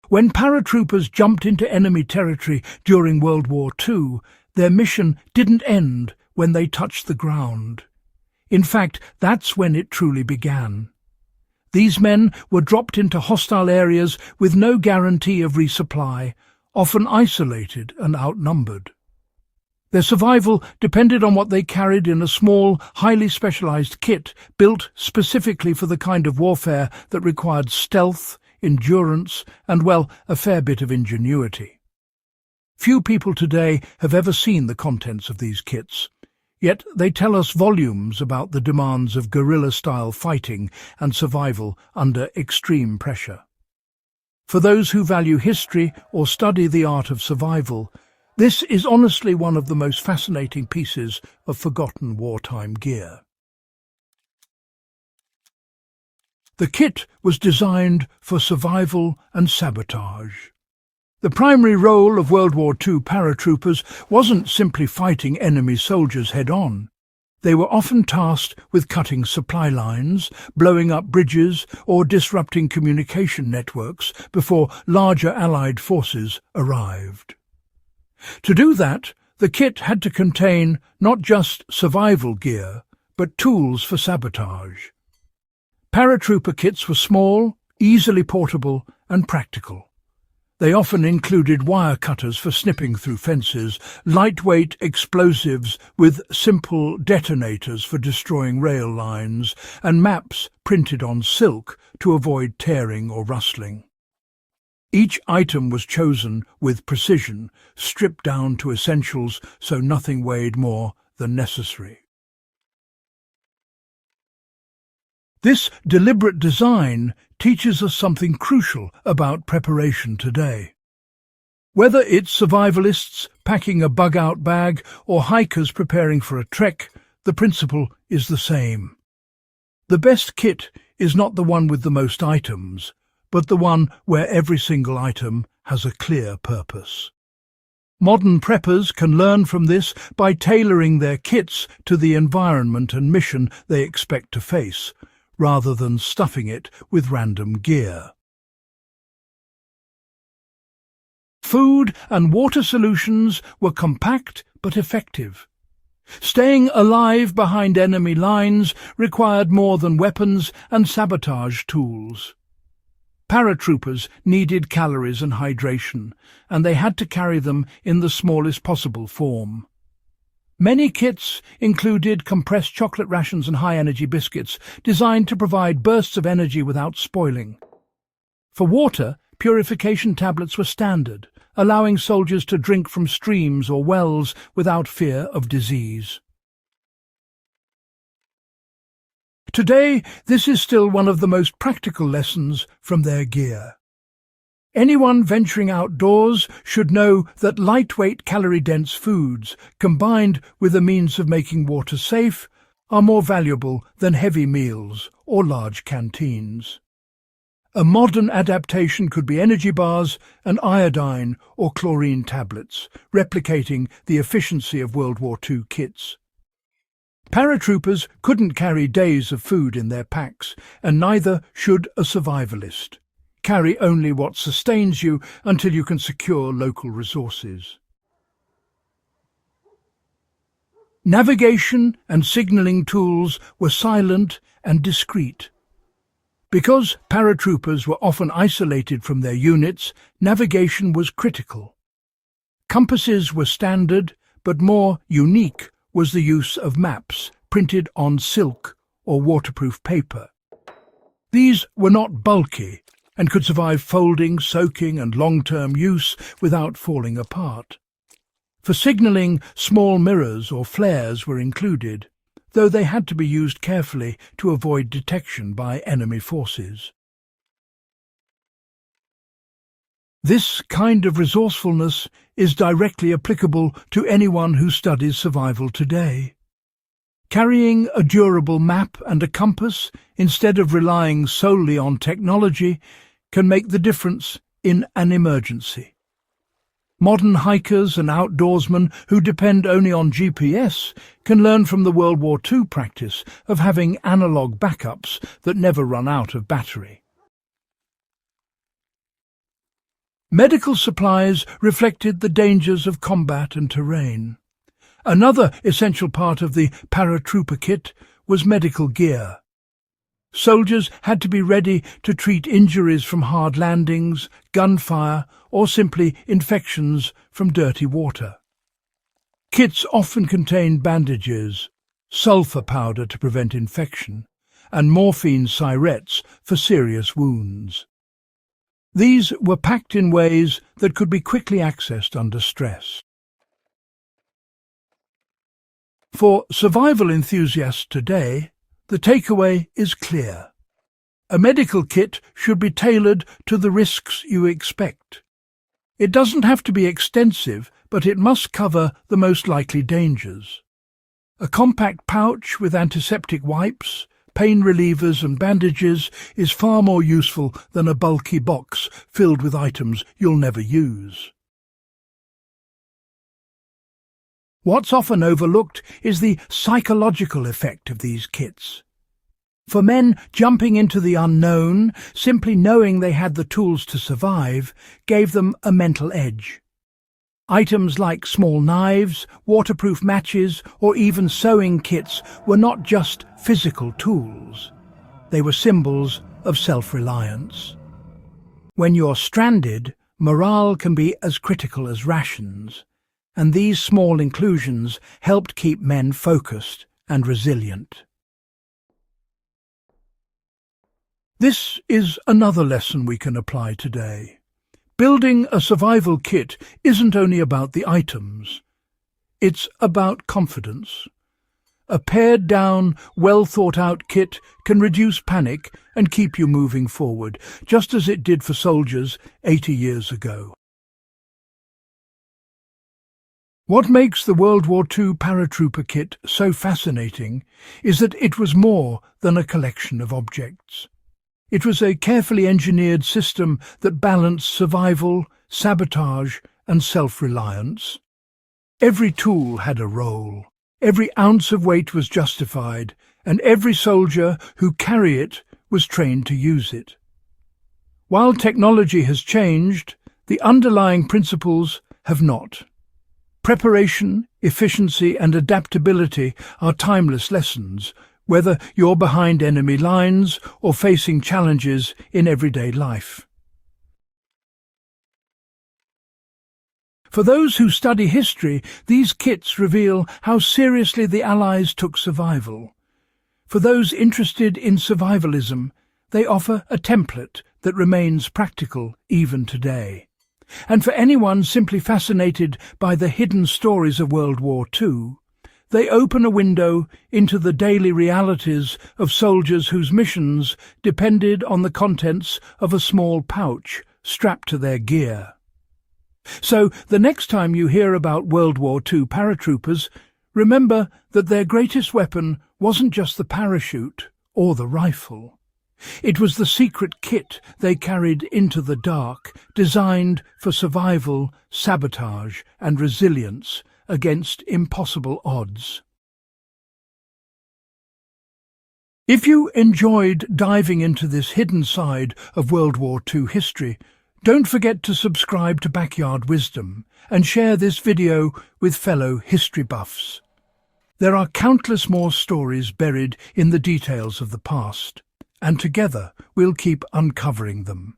When paratroopers jumped into enemy territory during World War II, their mission didn't end when they touched the ground. In fact, that's when it truly began. These men were dropped into hostile areas with no guarantee of resupply, often isolated and outnumbered. Their survival depended on what they carried in a small, highly specialized kit built specifically for the kind of warfare that required stealth, endurance, and, well, a fair bit of ingenuity. Few people today have ever seen the contents of these kits, yet they tell us volumes about the demands of guerrilla-style fighting and survival under extreme pressure. For those who value history or study the art of survival, this is honestly one of the most fascinating pieces of forgotten wartime gear. The kit was designed for survival and sabotage. The primary role of World War II paratroopers wasn't simply fighting enemy soldiers head-on. They were often tasked with cutting supply lines, blowing up bridges, or disrupting communication networks before larger Allied forces arrived. To do that, the kit had to contain not just survival gear, but tools for sabotage. Paratrooper kits were small, easily portable, and practical. They often included wire cutters for snipping through fences, lightweight explosives with simple detonators for destroying rail lines, and maps printed on silk to avoid tearing or rustling. Each item was chosen with precision, stripped down to essentials so nothing weighed more than necessary. This deliberate design teaches us something crucial about preparation today. Whether it's survivalists packing a bug-out bag or hikers preparing for a trek, the principle is the same. The best kit is not the one with the most items, but the one where every single item has a clear purpose. Modern preppers can learn from this by tailoring their kits to the environment and mission they expect to face, rather than stuffing it with random gear. Food and water solutions were compact but effective. Staying alive behind enemy lines required more than weapons and sabotage tools. Paratroopers needed calories and hydration, and they had to carry them in the smallest possible form. Many kits included compressed chocolate rations and high-energy biscuits, designed to provide bursts of energy without spoiling. For water, purification tablets were standard, allowing soldiers to drink from streams or wells without fear of disease. Today, this is still one of the most practical lessons from their gear. Anyone venturing outdoors should know that lightweight, calorie-dense foods, combined with a means of making water safe, are more valuable than heavy meals or large canteens. A modern adaptation could be energy bars and iodine or chlorine tablets, replicating the efficiency of World War II kits. Paratroopers couldn't carry days of food in their packs, and neither should a survivalist. Carry only what sustains you until you can secure local resources. Navigation and signalling tools were silent and discreet. Because paratroopers were often isolated from their units, navigation was critical. Compasses were standard, but more unique was the use of maps printed on silk or waterproof paper. These were not bulky and could survive folding, soaking, and long-term use without falling apart. For signalling, small mirrors or flares were included, though they had to be used carefully to avoid detection by enemy forces. This kind of resourcefulness is directly applicable to anyone who studies survival today. Carrying a durable map and a compass, instead of relying solely on technology, can make the difference in an emergency. Modern hikers and outdoorsmen who depend only on GPS can learn from the World War II practice of having analog backups that never run out of battery. Medical supplies reflected the dangers of combat and terrain. Another essential part of the paratrooper kit was medical gear. Soldiers had to be ready to treat injuries from hard landings, gunfire, or simply infections from dirty water. Kits often contained bandages, sulfur powder to prevent infection, and morphine syrettes for serious wounds. These were packed in ways that could be quickly accessed under stress. For survival enthusiasts today, the takeaway is clear. A medical kit should be tailored to the risks you expect. It doesn't have to be extensive, but it must cover the most likely dangers. A compact pouch with antiseptic wipes, pain relievers and bandages is far more useful than a bulky box filled with items you'll never use. What's often overlooked is the psychological effect of these kits. For men jumping into the unknown, simply knowing they had the tools to survive gave them a mental edge. Items like small knives, waterproof matches, or even sewing kits were not just physical tools. They were symbols of self-reliance. When you're stranded, morale can be as critical as rations, and these small inclusions helped keep men focused and resilient. This is another lesson we can apply today. Building a survival kit isn't only about the items. It's about confidence. A pared-down, well-thought-out kit can reduce panic and keep you moving forward, just as it did for soldiers 80 years ago. What makes the World War II Paratrooper kit so fascinating is that it was more than a collection of objects. It was a carefully engineered system that balanced survival, sabotage, and self-reliance. Every tool had a role, every ounce of weight was justified, and every soldier who carried it was trained to use it. While technology has changed, the underlying principles have not. Preparation, efficiency, and adaptability are timeless lessons, whether you're behind enemy lines or facing challenges in everyday life. For those who study history, these kits reveal how seriously the Allies took survival. For those interested in survivalism, they offer a template that remains practical even today. And for anyone simply fascinated by the hidden stories of World War II, they open a window into the daily realities of soldiers whose missions depended on the contents of a small pouch strapped to their gear. So, the next time you hear about World War II paratroopers, remember that their greatest weapon wasn't just the parachute or the rifle. It was the secret kit they carried into the dark, designed for survival, sabotage, and resilience against impossible odds. If you enjoyed diving into this hidden side of World War II history, don't forget to subscribe to Backyard Wisdom and share this video with fellow history buffs. There are countless more stories buried in the details of the past, and together we'll keep uncovering them.